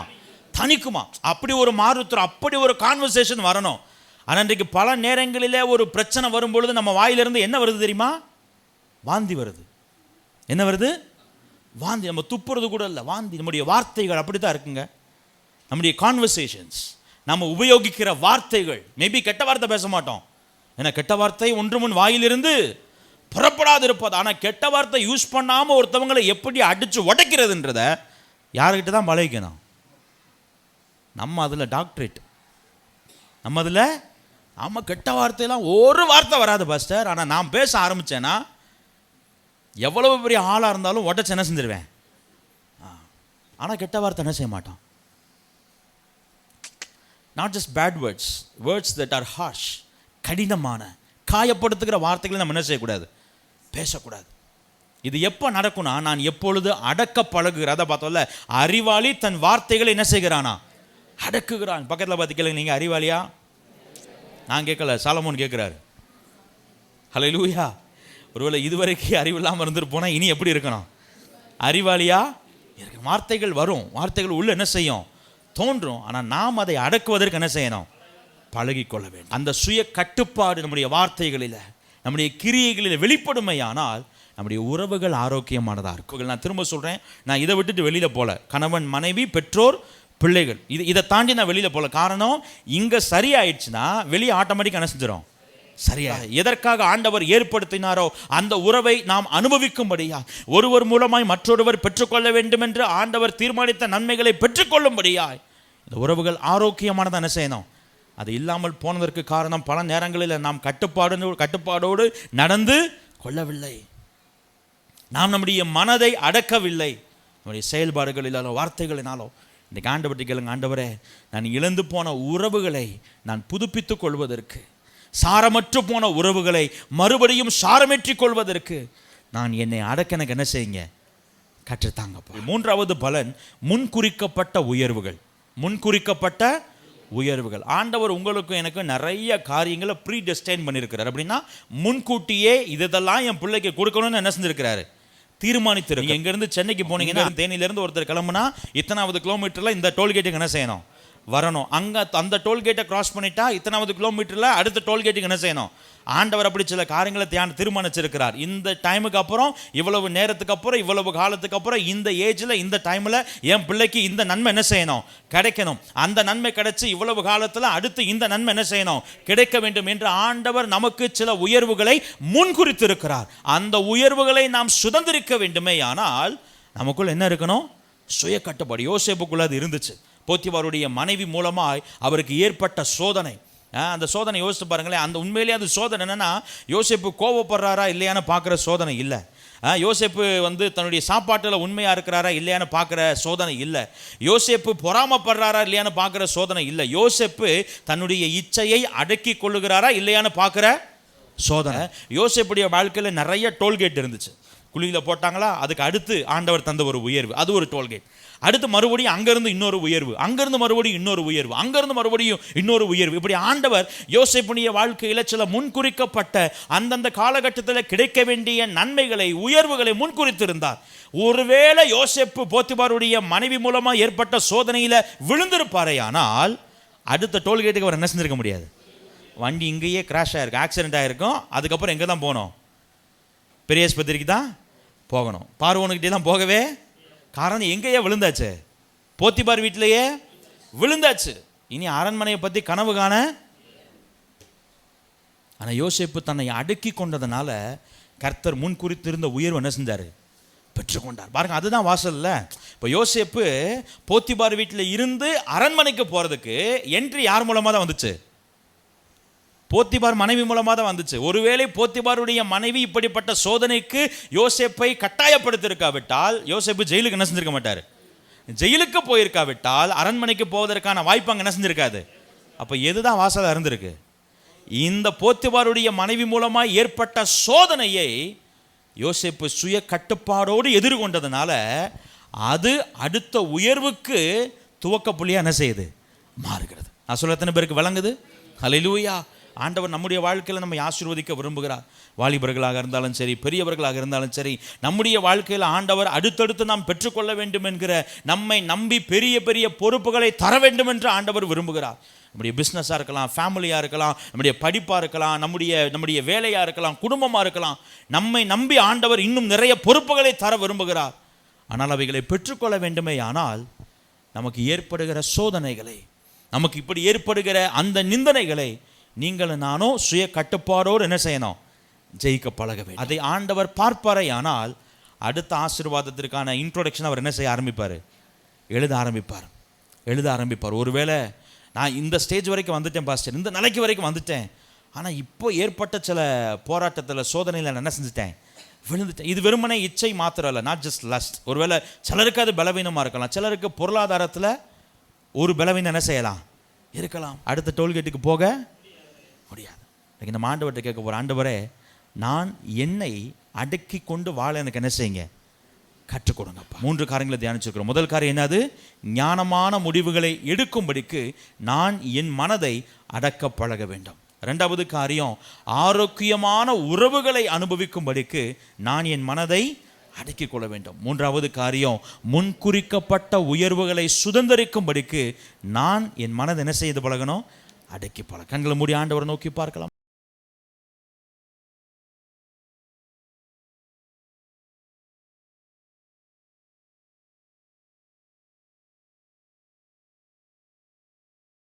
S1: தணிக்குமா. அப்படி ஒரு மாறுத்திரம், அப்படி ஒரு கான்வர்சேஷன் வரணும். ஆனால் இன்றைக்கு பல நேரங்களில் ஒரு பிரச்சனை வரும்பொழுது நம்ம வாயிலிருந்து என்ன வருது தெரியுமா, வாந்தி வருது. என்ன வருது, வாந்தி. நம்ம துப்புறது கூட இல்லை, வாந்தி. நம்முடைய வார்த்தைகள் அப்படி தான் இருக்குங்க. நம்முடைய கான்வர்சேஷன்ஸ், நம்ம உபயோகிக்கிற வார்த்தைகள், மேபி கெட்ட வார்த்தை பேச மாட்டோம், ஏன்னா கெட்ட வார்த்தை ஒன்று முன் வாயிலிருந்து புறப்படாது இருப்பது. ஆனால் கெட்ட வார்த்தை யூஸ் பண்ணாமல் ஒருத்தவங்களை எப்படி அடித்து உடைக்கிறதுன்றத யாருக்கிட்ட தான் பழகிக்கணும். நம்ம அதில் டாக்டரேட், நம்ம அதில் நம்ம கெட்ட வார்த்தையெல்லாம் ஒரு வார்த்தை வராது பாஸ்டர். ஆனால் நான் பேச ஆரம்பித்தேன்னா எவ்வளவு பெரிய ஆளாக இருந்தாலும் உடச்சு என்ன செஞ்சிருவேன். ஆனால் கெட்ட வார்த்தை என்ன செய்ய மாட்டோம். Not just bad words, words that are harsh, கடினமான காயப்படுத்துகிற வார்த்தைகளை நம்ம என்ன செய்யக்கூடாது, பேசக்கூடாது. இது எப்போ நடக்கும்னா, நான் எப்பொழுது அடக்க பழகுகிறத பார்த்தோம்ல, அறிவாளி தன் வார்த்தைகளை என்ன செய்கிறானா, அடக்குகிறான். பக்கத்தில் பார்த்து கேளுங்க, நீங்கள் அறிவாளியா? நான் கேட்கல, சாலமோன் கேட்குறாரு. ஹல்லேலூயா. ஒருவேளை இதுவரைக்கும் அறிவு இல்லாமல் இருந்துட்டு இனி எப்படி இருக்கணும், அறிவாளியா இருக்கு. வார்த்தைகள் வரும், வார்த்தைகள் உள்ள என்ன செய்யும், தோன்றும். ஆனால் நாம் அதை அடக்குவதற்கு என்ன செய்யணும், பழகிக்கொள்ள வேண்டும். அந்த சுய கட்டுப்பாடு நம்முடைய வார்த்தைகளில், நம்முடைய கிரியைகளில் வெளிப்படுமையானால் நம்முடைய உறவுகள் ஆரோக்கியமானதாக இருக்கும். நான் திரும்ப சொல்கிறேன், நான் இதை விட்டுட்டு வெளியில் போல, கணவன் மனைவி பெற்றோர் பிள்ளைகள், இதை தாண்டி நான் வெளியில் போல. காரணம், இங்கே சரியாயிடுச்சுன்னா வெளியே ஆட்டோமேட்டிக்காக என்ன செஞ்சிடும், சரியா. எதற்காக ஆண்டவர் ஏற்படுத்தினாரோ அந்த உறவை நாம் அனுபவிக்கும்படியா, ஒருவர் மூலமாய் மற்றொருவர் பெற்றுக்கொள்ள வேண்டும் என்று ஆண்டவர் தீர்மானித்த நன்மைகளை பெற்றுக்கொள்ளும்படியாய் இந்த உறவுகள் ஆரோக்கியமானதை என்ன செய்யணும். அது இல்லாமல் போனதற்கு காரணம், பல நேரங்களில் நாம் கட்டுப்பாடோடு நடந்து கொள்ளவில்லை, நாம் நம்முடைய மனதை அடக்கவில்லை, நம்முடைய செயல்பாடுகளினாலோ வார்த்தைகளினாலோ. இன்றைக்கு ஆண்டவர்கிட்ட கேளுங்க, ஆண்டவரே, நான் இழந்து போன உறவுகளை நான் புதுப்பித்துக் கொள்வதற்கு, சாரமற்று போன உறவுகளை மறுபடியும் சாரமேற்றிக் கொள்வதற்கு நான் என்னை அடக்க எனக்கு என்ன செய்யுங்க, கற்றுத்தாங்கப்பா. 3வது பலன், முன்குறிக்கப்பட்ட உயர்வுகள். முன்குறிக்கப்பட்ட உயர்வுகள். ஆண்டவர் உங்களுக்கும் எனக்கு நிறைய காரியங்களை ப்ரீ டெஸ்டைன் பண்ணியிருக்கிறார். அப்படின்னா முன்கூட்டியே இதெல்லாம் என் பிள்ளைக்கு கொடுக்கணும்னு என்ன செஞ்சிருக்கிறாரு, தீர்மானித்திருக்கு. இங்கேருந்து சென்னைக்கு போனீங்கன்னா, தேனியிலேருந்து ஒருத்தர் கிளம்புனா இத்தனாவது கிலோமீட்டரில் இந்த டோல்கேட்டுக்கு என்ன செய்யணும், வரணும். அங்கே அந்த டோல்கேட்டை கிராஸ் பண்ணிட்டா இத்தனாவது கிலோமீட்டரில் அடுத்த டோல்கேட்டுக்கு என்ன செய்யணும். ஆண்டவர் அப்படி சில காரியங்களை தீர்மானிச்சிருக்கிறார். இந்த டைமுக்கு அப்புறம், இவ்வளவு நேரத்துக்கு அப்புறம், இவ்வளவு காலத்துக்கு அப்புறம், இந்த ஏஜில் இந்த டைமில் என் பிள்ளைக்கு இந்த நன்மை என்ன செய்யணும், கிடைக்கணும். அந்த நன்மை கிடைச்சி இவ்வளவு காலத்தில் அடுத்து இந்த நன்மை என்ன செய்யணும், கிடைக்க வேண்டும் என்று ஆண்டவர் நமக்கு சில உயர்வுகளை முன்குறித்திருக்கிறார். அந்த உயர்வுகளை நாம் சுதந்திரிக்க வேண்டுமே ஆனால் நமக்குள் என்ன இருக்கணும், சுய கட்டுப்பாடு. யோசேப்புக்குள்ள அது இருந்துச்சு. போத்திபாருடைய மனைவி மூலமாய் அவருக்கு ஏற்பட்ட சோதனை, அந்த சோதனை யோசித்து பாருங்களேன். அந்த உண்மையிலேயே அது சோதனை என்னன்னா, யோசேப்பு கோவப்படுறாரா இல்லையான்னு பார்க்குற சோதனை இல்லை. யோசேப்பு தன்னுடைய சாப்பாட்டில் உண்மையாக இருக்கிறாரா இல்லையான்னு பார்க்குற சோதனை இல்லை. யோசேப்பு பொறாமப்படுறாரா இல்லையான்னு பார்க்குற சோதனை இல்லை. யோசேப்பு தன்னுடைய இச்சையை அடக்கி கொள்ளுகிறாரா இல்லையான்னு பார்க்குற சோதனை. யோசேப்புடைய வாழ்க்கையில் நிறைய டோல்கேட் இருந்துச்சு. குழியில் போட்டாங்களா, அதுக்கு அடுத்து ஆண்டவர் தந்த ஒரு உயர்வு, அது ஒரு டோல்கேட். அடுத்து மறுபடியும் அங்கேருந்து இன்னொரு உயர்வு, அங்கேருந்து மறுபடியும் இன்னொரு உயர்வு, அங்கேருந்து மறுபடியும் இன்னொரு உயர்வு. இப்படி ஆண்டவர் யோசேப்புடைய வாழ்க்கையில் சில முன்குறிக்கப்பட்ட அந்தந்த காலகட்டத்தில் கிடைக்க வேண்டிய நன்மைகளை, உயர்வுகளை முன்குறித்திருந்தார். ஒருவேளை யோசேப்பு போத்திபாருடைய மனைவி மூலமாக ஏற்பட்ட சோதனையில் விழுந்திருப்பாரே, ஆனால் அடுத்த டோல்கேட்டுக்கு அவர் என்ன செஞ்சிருக்க முடியாது. வண்டி இங்கேயே கிராஷ் ஆகிருக்கும், ஆக்சிடென்ட் ஆகிருக்கும். அதுக்கப்புறம் எங்கே தான் போகணும்? பெரிய ஆஸ்பத்திரிக்கு தான் போகணும். பார்வோனுக்கிட்டே தான் போகவே. காரணம் எங்கேயே விழுந்தாச்சு, போத்திபார் வீட்டிலேயே விழுந்தாச்சு. இனி அரண்மனையை பற்றி கனவு காண. ஆனால் யோசேப்பு தன்னை அடக்கி கொண்டதுனால கர்த்தர் முன் குறித்திருந்த உயர்வு என்ன செஞ்சார்? பெற்றுக்கொண்டார். பாருங்க, அதுதான் வாசல்ல. இப்போ யோசேப்பு போத்திபார் வீட்டில் இருந்து அரண்மனைக்கு போகிறதுக்கு என்ட்ரி யார் மூலமாக தான் வந்துச்சு? போத்திபார் மனைவி மூலமாக தான் வந்துச்சு. ஒருவேளை போத்திபாருடைய மனைவி இப்படிப்பட்ட சோதனைக்கு யோசேப்பை கட்டாயப்படுத்திருக்காவிட்டால் யோசேப்பு ஜெயிலுக்கு என்ன செஞ்சிருக்க மாட்டார். ஜெயிலுக்கு போயிருக்காவிட்டால் அரண்மனைக்கு போவதற்கான வாய்ப்பு அங்கே என்ன செஞ்சிருக்காது. அப்போ எதுதான் வாசலாக இருந்திருக்கு? இந்த போத்திபாருடைய மனைவி மூலமாக ஏற்பட்ட சோதனையை யோசேப்பு சுய கட்டுப்பாடோடு எதிர்கொண்டதுனால அது அடுத்த உயர்வுக்கு துவக்க புள்ளியாக என்ன செய்யுது? மாறுகிறது. நான் சொல்ல எத்தனை பேருக்கு விளங்குது? ஹல்லேலூயா. ஆண்டவர் நம்முடைய வாழ்க்கையில் நம்மை ஆசீர்வதிக்க விரும்புகிறார். வாலிபர்களாக இருந்தாலும் சரி, பெரியவர்களாக இருந்தாலும் சரி, நம்முடைய வாழ்க்கையில் ஆண்டவர் அடுத்தடுத்து நாம் பெற்றுக்கொள்ள வேண்டும் என்கிற, நம்மை நம்பி பெரிய பெரிய பொறுப்புகளை தர வேண்டும் என்று ஆண்டவர் விரும்புகிறார். நம்முடைய பிஸ்னஸாக இருக்கலாம், ஃபேமிலியாக இருக்கலாம், நம்முடைய படிப்பாக இருக்கலாம், நம்முடைய வேலையாக இருக்கலாம், குடும்பமாக இருக்கலாம். நம்மை நம்பி ஆண்டவர் இன்னும் நிறைய பொறுப்புகளை தர விரும்புகிறார். ஆனால் அவைகளை பெற்றுக்கொள்ள வேண்டுமே ஆனால் நமக்கு ஏற்படுகிற சோதனைகளை, நமக்கு இப்படி ஏற்படுகிற அந்த நிந்தனைகளை நீங்களும் நானும் சுய கட்டுப்பாடோடு என்ன செய்யணும்? ஜெயிக்க பழக வேண்டும். அதை ஆண்டவர் பார்ப்பாரே ஆனால் அடுத்த ஆசீர்வாதத்திற்கான இன்ட்ரோடக்ஷன் அவர் என்ன செய்ய ஆரம்பிப்பார்? எழுத ஆரம்பிப்பார். ஒருவேளை நான் இந்த ஸ்டேஜ் வரைக்கும் வந்துட்டேன் பாஸ்டர், இந்த நிலைக்கு வரைக்கும் வந்துட்டேன், ஆனால் இப்போ ஏற்பட்ட சில போராட்டத்தில், சோதனையில் நான் என்ன செஞ்சுட்டேன்? விழுந்துட்டேன். இது வெறுமனே இச்சை மாத்திரம் இல்லை, நாட் ஜஸ்ட் லஸ்ட். ஒருவேளை சிலருக்கு அது பலவீனமாக இருக்கலாம், சிலருக்கு பொருளாதாரத்தில் ஒரு பலவீனம் என்ன செய்யலாம்? இருக்கலாம். அடுத்த டோல்கேட்டுக்கு போக முடியாது. நம்ம ஆண்டவர்கிட்ட கேட்க போகிற, ஆண்டவரே நான் என்னை அடக்கி கொண்டு வாழ எனக்கு என்ன செய்யுங்க? கற்றுக் கொடுங்கப்பா. 3 காரியங்களை தியானிச்சிருக்கிறோம். முதல் காரியம் என்னது? ஞானமான முடிவுகளை எடுக்கும்படிக்கு நான் என் மனதை அடக்க பழக வேண்டும். 2வது காரியம், ஆரோக்கியமான உறவுகளை அனுபவிக்கும்படிக்கு நான் என் மனதை அடக்கிக் கொள்ள வேண்டும். 3வது காரியம், முன்குறிக்கப்பட்ட உயர்வுகளை சுதந்திரிக்கும்படிக்கு நான் என் மனதை என்ன செய்து பழகணும்? அடக்கி பழக. கண்களை மூடி ஆண்டவரை நோக்கி பார்க்கலாம்.